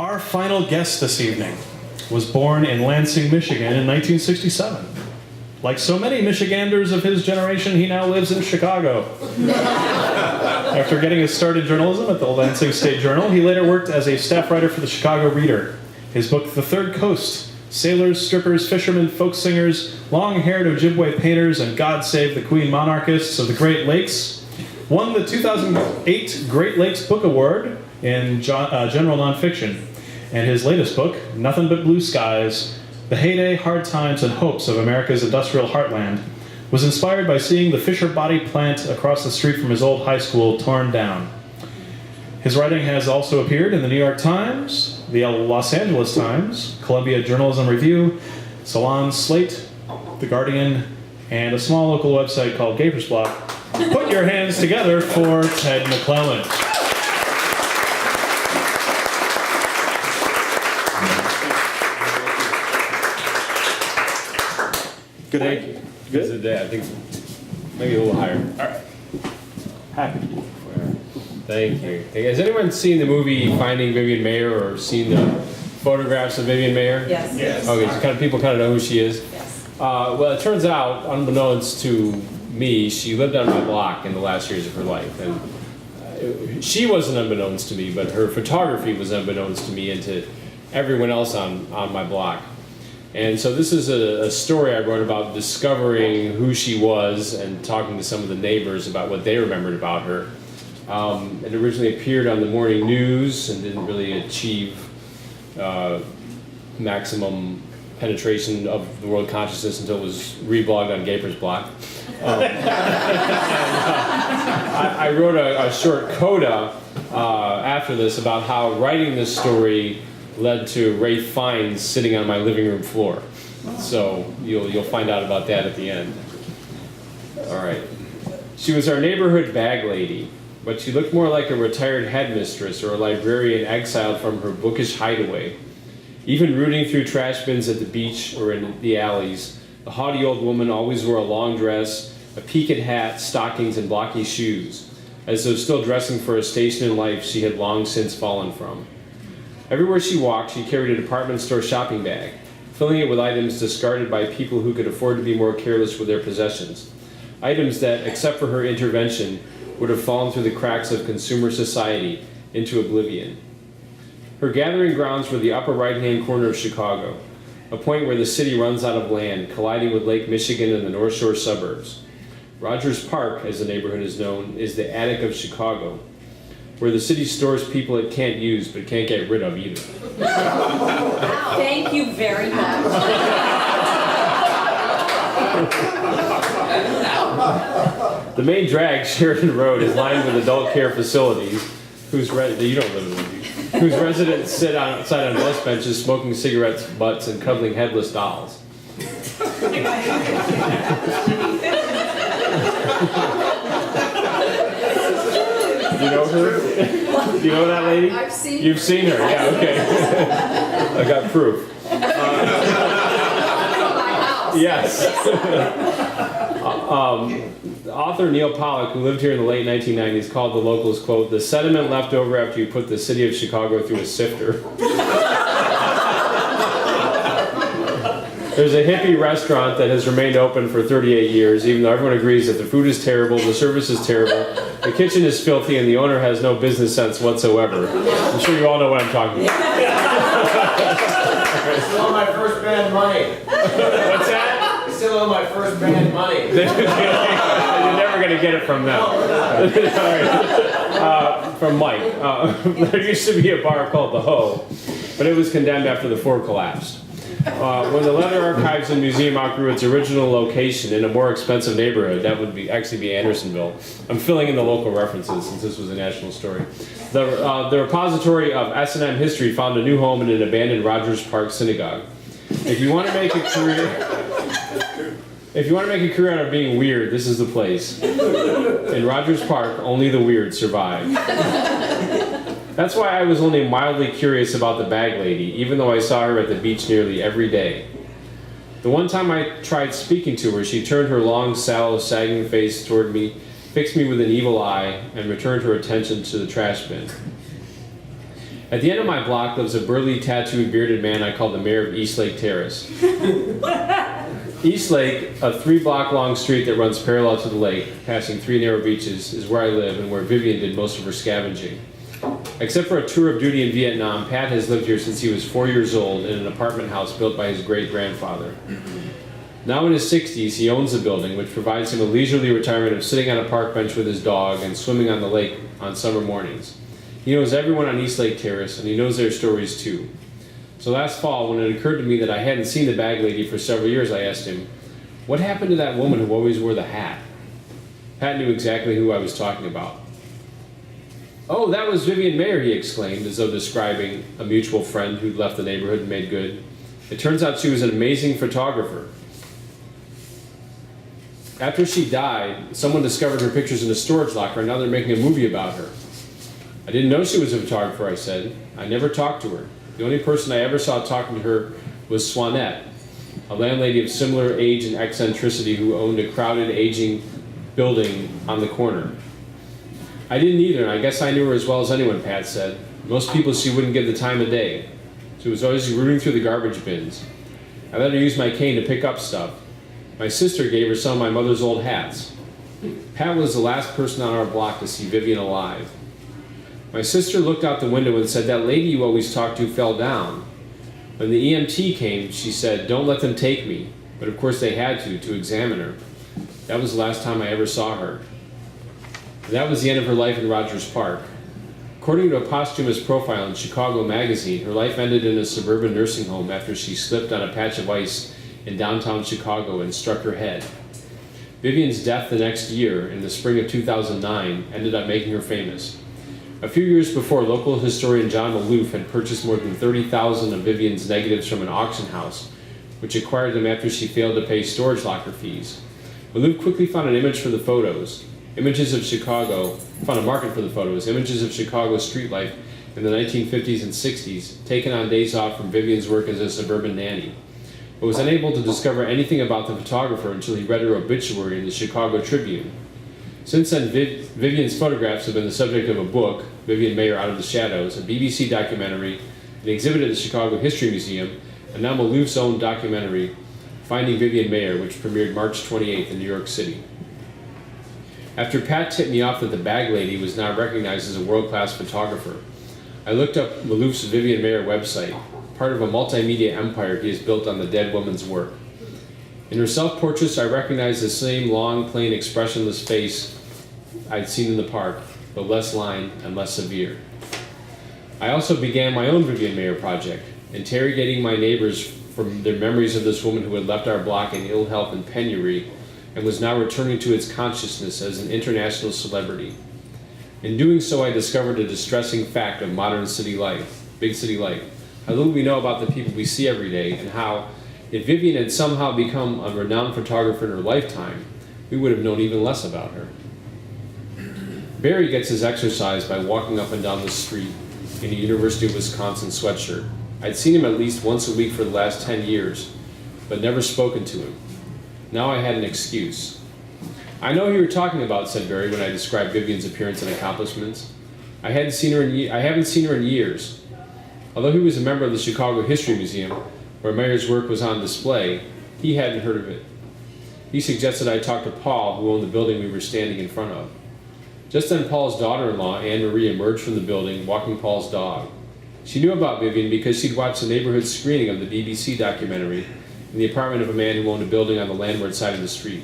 Our final guest this evening was born in Lansing, Michigan in 1967. Like so many Michiganders of his generation, he now lives in Chicago. After getting his start in journalism at the Lansing State Journal, he later worked as a staff writer for the Chicago Reader. His book, The Third Coast, Sailors, Strippers, Fishermen, Folk Singers, Long-Haired Ojibwe Painters, and God Save the Queen Monarchists of the Great Lakes, won the 2008 Great Lakes Book Award in general nonfiction. And his latest book, Nothing But Blue Skies, The Heyday, Hard Times, and Hopes of America's Industrial Heartland, was inspired by seeing the Fisher Body plant across the street from his old high school torn down. His writing has also appeared in the New York Times, the Los Angeles Times, Columbia Journalism Review, Salon, Slate, The Guardian, and a small local website called Gaper's Block. Put your hands together for Ted McLelland. Good day. Good. This is the day, I think, maybe a little higher. All right. Happy. Thank you. Has anyone seen the movie Finding Vivian Maier or seen the photographs of Vivian Maier? Yes. Yes. Okay, so people kind of know who she is. Yes. Well, it turns out, unbeknownst to me, she lived on my block in the last years of her life. And she wasn't unbeknownst to me, but her photography was unbeknownst to me and to everyone else on my block. And so this is a story I wrote about discovering who she was and talking to some of the neighbors about what they remembered about her. It originally appeared on the morning news and didn't really achieve maximum penetration of the world consciousness until it was reblogged on Gaper's Block. I wrote a short coda after this about how writing this story led to Rafe Fiennes sitting on my living room floor. So you'll find out about that at the end. All right. She was our neighborhood bag lady, but she looked more like a retired headmistress or a librarian exiled from her bookish hideaway. Even rooting through trash bins at the beach or in the alleys, the haughty old woman always wore a long dress, a peaked hat, stockings, and blocky shoes, as though still dressing for a station in life she had long since fallen from. Everywhere she walked, she carried a department store shopping bag, filling it with items discarded by people who could afford to be more careless with their possessions. Items that, except for her intervention, would have fallen through the cracks of consumer society into oblivion. Her gathering grounds were the upper right-hand corner of Chicago, a point where the city runs out of land, colliding with Lake Michigan and the North Shore suburbs. Rogers Park, as the neighborhood is known, is the attic of Chicago, where the city stores people it can't use but can't get rid of either. Thank you very much. The main drag, Sheridan Road, is lined with adult care facilities whose residents sit outside on bus benches smoking cigarettes, butts, and cuddling headless dolls. Do you know her? Do you know that lady? I've seen her. You've seen her, yeah, okay. I got proof. From my house. Yes. Author Neil Pollock, who lived here in the late 1990s, called the locals, quote, the sediment left over after you put the city of Chicago through a sifter. There's a hippie restaurant that has remained open for 38 years, even though everyone agrees that the food is terrible, the service is terrible, the kitchen is filthy, and the owner has no business sense whatsoever. I'm sure you all know what I'm talking about. I still owe my first band money. What's that? I still owe my first band money. You're never going to get it from them. From Mike. There used to be a bar called The Hoe, but it was condemned after the Ford collapsed. When the Leather Archives and Museum outgrew its original location in a more expensive neighborhood, that would actually be Andersonville. I'm filling in the local references since this was a national story. The repository of S&M history found a new home in an abandoned Rogers Park synagogue. If you want to make a career out of being weird, this is the place. In Rogers Park, only the weird survive. That's why I was only mildly curious about the bag lady, even though I saw her at the beach nearly every day. The one time I tried speaking to her, she turned her long, sallow, sagging face toward me, fixed me with an evil eye, and returned her attention to the trash bin. At the end of my block lives a burly, tattooed, bearded man I call the mayor of Eastlake Terrace. Eastlake, a 3-block-long street that runs parallel to the lake, passing 3 narrow beaches, is where I live and where Vivian did most of her scavenging. Except for a tour of duty in Vietnam, Pat has lived here since he was 4 years old in an apartment house built by his great-grandfather. Now in his 60s, he owns a building which provides him a leisurely retirement of sitting on a park bench with his dog and swimming on the lake on summer mornings. He knows everyone on Eastlake Terrace, and he knows their stories too. So last fall, when it occurred to me that I hadn't seen the bag lady for several years, I asked him, "What happened to that woman who always wore the hat?" Pat knew exactly who I was talking about. "Oh, that was Vivian Maier," he exclaimed, as though describing a mutual friend who'd left the neighborhood and made good. "It turns out she was an amazing photographer. After she died, someone discovered her pictures in a storage locker, and now they're making a movie about her." "I didn't know she was a photographer," I said. "I never talked to her. The only person I ever saw talking to her was Swanette, a landlady of similar age and eccentricity who owned a crowded, aging building on the corner." "I didn't either, and I guess I knew her as well as anyone," Pat said. "Most people she wouldn't give the time of day. She was always rooting through the garbage bins. I let her use my cane to pick up stuff. My sister gave her some of my mother's old hats. Pat was the last person on our block to see Vivian alive. My sister looked out the window and said, 'That lady you always talked to fell down.' When the EMT came, she said, 'Don't let them take me.' But of course they had to examine her. That was the last time I ever saw her. That was the end of her life in Rogers Park. According to a posthumous profile in Chicago Magazine, her life ended in a suburban nursing home after she slipped on a patch of ice in downtown Chicago and struck her head. Vivian's death the next year, in the spring of 2009, ended up making her famous. A few years before, local historian John Maloof had purchased more than 30,000 of Vivian's negatives from an auction house, which acquired them after she failed to pay storage locker fees. Maloof quickly found an image for the photos. Found a market for the photos, images of Chicago street life in the 1950s and 60s, taken on days off from Vivian's work as a suburban nanny, but was unable to discover anything about the photographer until he read her obituary in the Chicago Tribune. Since then, Vivian's photographs have been the subject of a book, Vivian Maier Out of the Shadows, a BBC documentary, an exhibit at the Chicago History Museum, and now Maloof's own documentary, Finding Vivian Maier, which premiered March 28th in New York City. After Pat tipped me off that the bag lady was now recognized as a world-class photographer, I looked up Maloof's Vivian Maier website, part of a multimedia empire he has built on the dead woman's work. In her self-portraits, I recognized the same long, plain, expressionless face I'd seen in the park, but less lined and less severe. I also began my own Vivian Maier project, interrogating my neighbors from their memories of this woman who had left our block in ill health and penury and was now returning to its consciousness as an international celebrity. In doing so, I discovered a distressing fact of modern city life, big city life. How little we know about the people we see every day, and how, if Vivian had somehow become a renowned photographer in her lifetime, we would have known even less about her. Barry gets his exercise by walking up and down the street in a University of Wisconsin sweatshirt. I'd seen him at least once a week for the last 10 years, but never spoken to him. Now I had an excuse. "I know who you're talking about," said Barry when I described Vivian's appearance and accomplishments. I haven't seen her in years. Although he was a member of the Chicago History Museum, where Maier's work was on display, he hadn't heard of it. He suggested I talk to Paul, who owned the building we were standing in front of. Just then Paul's daughter-in-law, Anne Marie, emerged from the building, walking Paul's dog. She knew about Vivian because she'd watched the neighborhood screening of the BBC documentary in the apartment of a man who owned a building on the landward side of the street.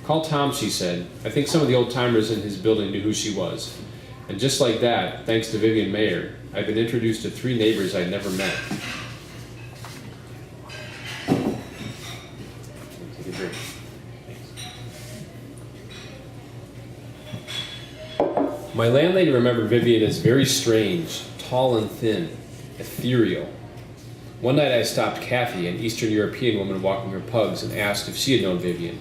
"Call Tom," she said. "I think some of the old-timers in his building knew who she was." And just like that, thanks to Vivian Maier, I've been introduced to 3 neighbors I'd never met. Take a drink. My landlady remembered Vivian as very strange, tall and thin, ethereal. One night I stopped Kathy, an Eastern European woman walking her pugs, and asked if she had known Vivian.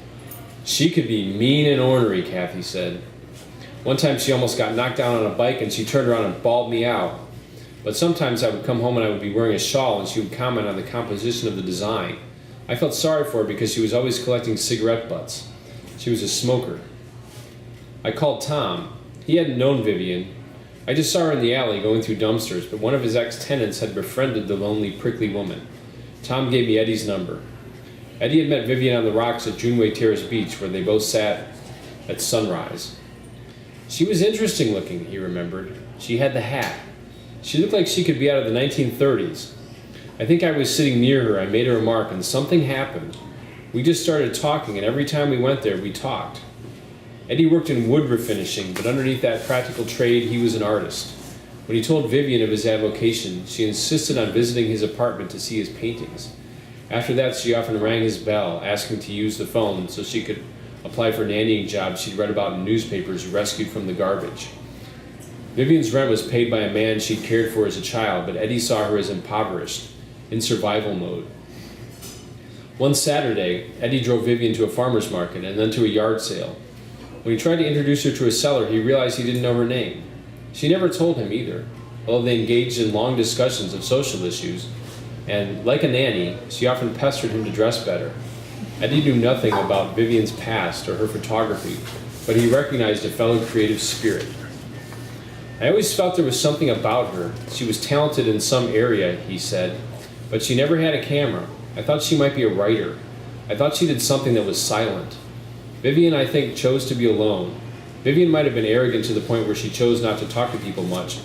"She could be mean and ornery," Kathy said. "One time she almost got knocked down on a bike and she turned around and bawled me out. But sometimes I would come home and I would be wearing a shawl and she would comment on the composition of the design. I felt sorry for her because she was always collecting cigarette butts. She was a smoker." I called Tom. He hadn't known Vivian, I just saw her in the alley going through dumpsters, but one of his ex-tenants had befriended the lonely, prickly woman. Tom gave me Eddie's number. Eddie had met Vivian on the rocks at Juneway Terrace Beach, where they both sat at sunrise. She was interesting looking, he remembered. She had the hat. She looked like she could be out of the 1930s. I think I was sitting near her. I made a remark, and something happened. We just started talking, and every time we went there, we talked. Eddie worked in wood refinishing, but underneath that practical trade, he was an artist. When he told Vivian of his avocation, she insisted on visiting his apartment to see his paintings. After that, she often rang his bell, asking to use the phone so she could apply for nannying jobs she'd read about in newspapers rescued from the garbage. Vivian's rent was paid by a man she'd cared for as a child, but Eddie saw her as impoverished, in survival mode. One Saturday, Eddie drove Vivian to a farmer's market and then to a yard sale. When he tried to introduce her to a seller, he realized he didn't know her name. She never told him either, although they engaged in long discussions of social issues, and like a nanny, she often pestered him to dress better. Eddie knew nothing about Vivian's past or her photography, but he recognized a fellow creative spirit. I always felt there was something about her. She was talented in some area, he said, but she never had a camera. I thought she might be a writer. I thought she did something that was silent. Vivian, I think, chose to be alone. Vivian might have been arrogant to the point where she chose not to talk to people much,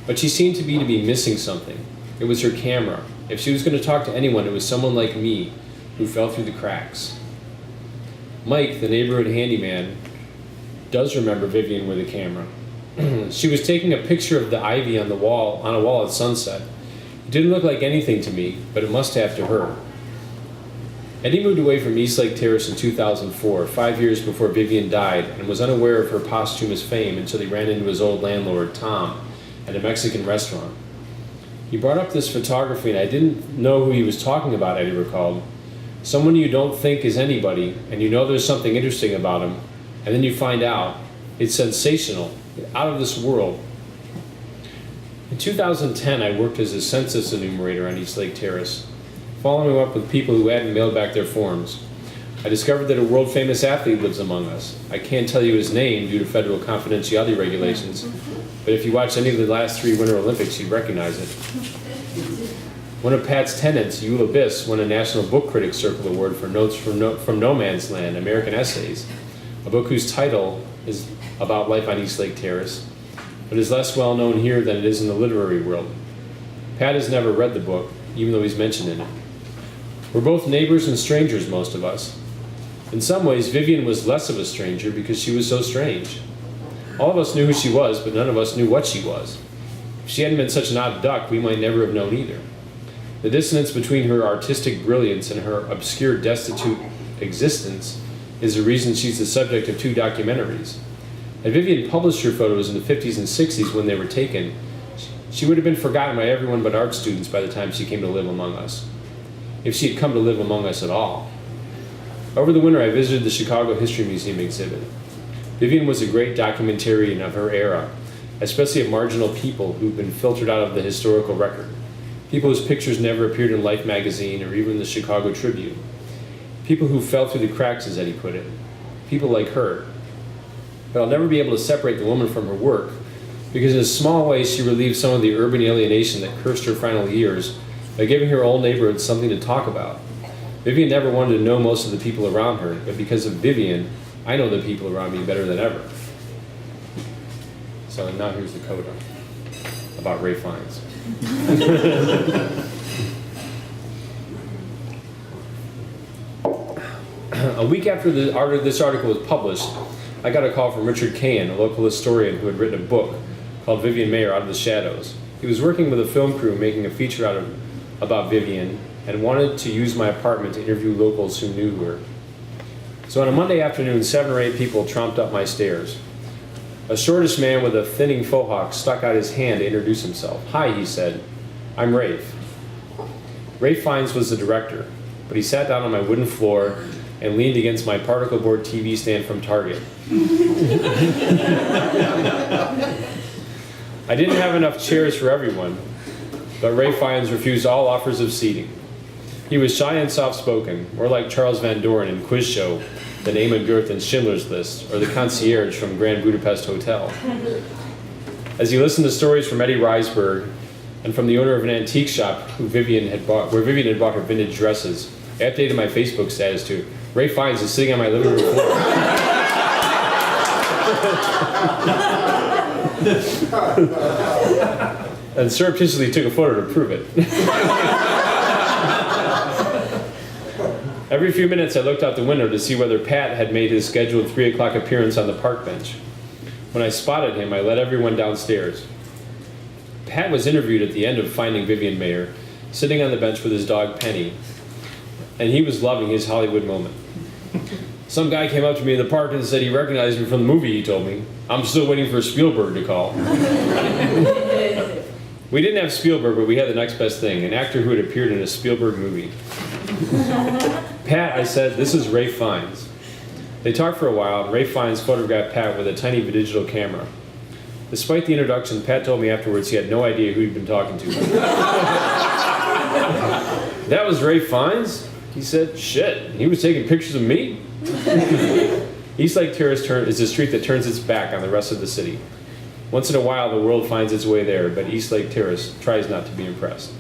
but she seemed to be missing something. It was her camera. If she was going to talk to anyone, it was someone like me, who fell through the cracks. Mike, the neighborhood handyman, does remember Vivian with a camera. She was taking a picture of the ivy on a wall at sunset. It didn't look like anything to me, but it must have to her. Eddie moved away from Eastlake Terrace in 2004, 5 years before Vivian died, and was unaware of her posthumous fame until he ran into his old landlord, Tom, at a Mexican restaurant. He brought up this photography, and I didn't know who he was talking about, Eddie recalled. Someone you don't think is anybody, and you know there's something interesting about him, and then you find out it's sensational, out of this world. In 2010, I worked as a census enumerator on Eastlake Terrace, following up with people who hadn't mailed back their forms. I discovered that a world-famous athlete lives among us. I can't tell you his name due to federal confidentiality regulations, but if you watch any of the last 3 Winter Olympics, you'd recognize it. One of Pat's tenants, Eula Biss, won a National Book Critics Circle Award for Notes from No Man's Land, American Essays, a book whose title is about life on Eastlake Terrace, but is less well known here than it is in the literary world. Pat has never read the book, even though he's mentioned in it. We're both neighbors and strangers, most of us. In some ways, Vivian was less of a stranger because she was so strange. All of us knew who she was, but none of us knew what she was. If she hadn't been such an odd duck, we might never have known either. The dissonance between her artistic brilliance and her obscure, destitute existence is the reason she's the subject of 2 documentaries. Had Vivian published her photos in the 50s and 60s when they were taken, she would have been forgotten by everyone but art students by the time she came to live among us. If she had come to live among us at all. Over the winter, I visited the Chicago History Museum exhibit. Vivian was a great documentarian of her era, especially of marginal people who've been filtered out of the historical record. People whose pictures never appeared in Life magazine or even the Chicago Tribune. People who fell through the cracks, as Eddie put it. People like her. But I'll never be able to separate the woman from her work, because in a small way she relieved some of the urban alienation that cursed her final years by giving her old neighborhood something to talk about. Vivian never wanted to know most of the people around her, but because of Vivian, I know the people around me better than ever. So now here's the coda about Ray Fiennes. A week after this article was published, I got a call from Richard Cahan, a local historian who had written a book called Vivian Maier Out of the Shadows. He was working with a film crew making a feature about Vivian and wanted to use my apartment to interview locals who knew her. So on a Monday afternoon, 7 or 8 people tromped up my stairs. A shortish man with a thinning faux hawk stuck out his hand to introduce himself. "Hi," he said. "I'm Rafe." Rafe Fiennes was the director, but he sat down on my wooden floor and leaned against my particle board TV stand from Target. I didn't have enough chairs for everyone, but Ray Fiennes refused all offers of seating. He was shy and soft-spoken, more like Charles Van Doren in Quiz Show than Eamon Gurth in Schindler's List, or the concierge from Grand Budapest Hotel. As he listened to stories from Eddie Reisberg and from the owner of an antique shop where Vivian had bought her vintage dresses, I updated my Facebook status to, Ray Fiennes is sitting on my living room floor. And surreptitiously took a photo to prove it. Every few minutes I looked out the window to see whether Pat had made his scheduled 3 o'clock appearance on the park bench. When I spotted him, I led everyone downstairs. Pat was interviewed at the end of Finding Vivian Maier, sitting on the bench with his dog Penny, and he was loving his Hollywood moment. Some guy came up to me in the park and said he recognized me from the movie, he told me. I'm still waiting for Spielberg to call. We didn't have Spielberg, but we had the next best thing, an actor who had appeared in a Spielberg movie. Pat, I said, this is Ray Fiennes. They talked for a while, and Ray Fiennes photographed Pat with a tiny digital camera. Despite the introduction, Pat told me afterwards he had no idea who he'd been talking to. That was Ray Fiennes? He said, shit, he was taking pictures of me? East Lake Terrace is a street that turns its back on the rest of the city. Once in a while, the world finds its way there, but East Lake Terrace tries not to be impressed.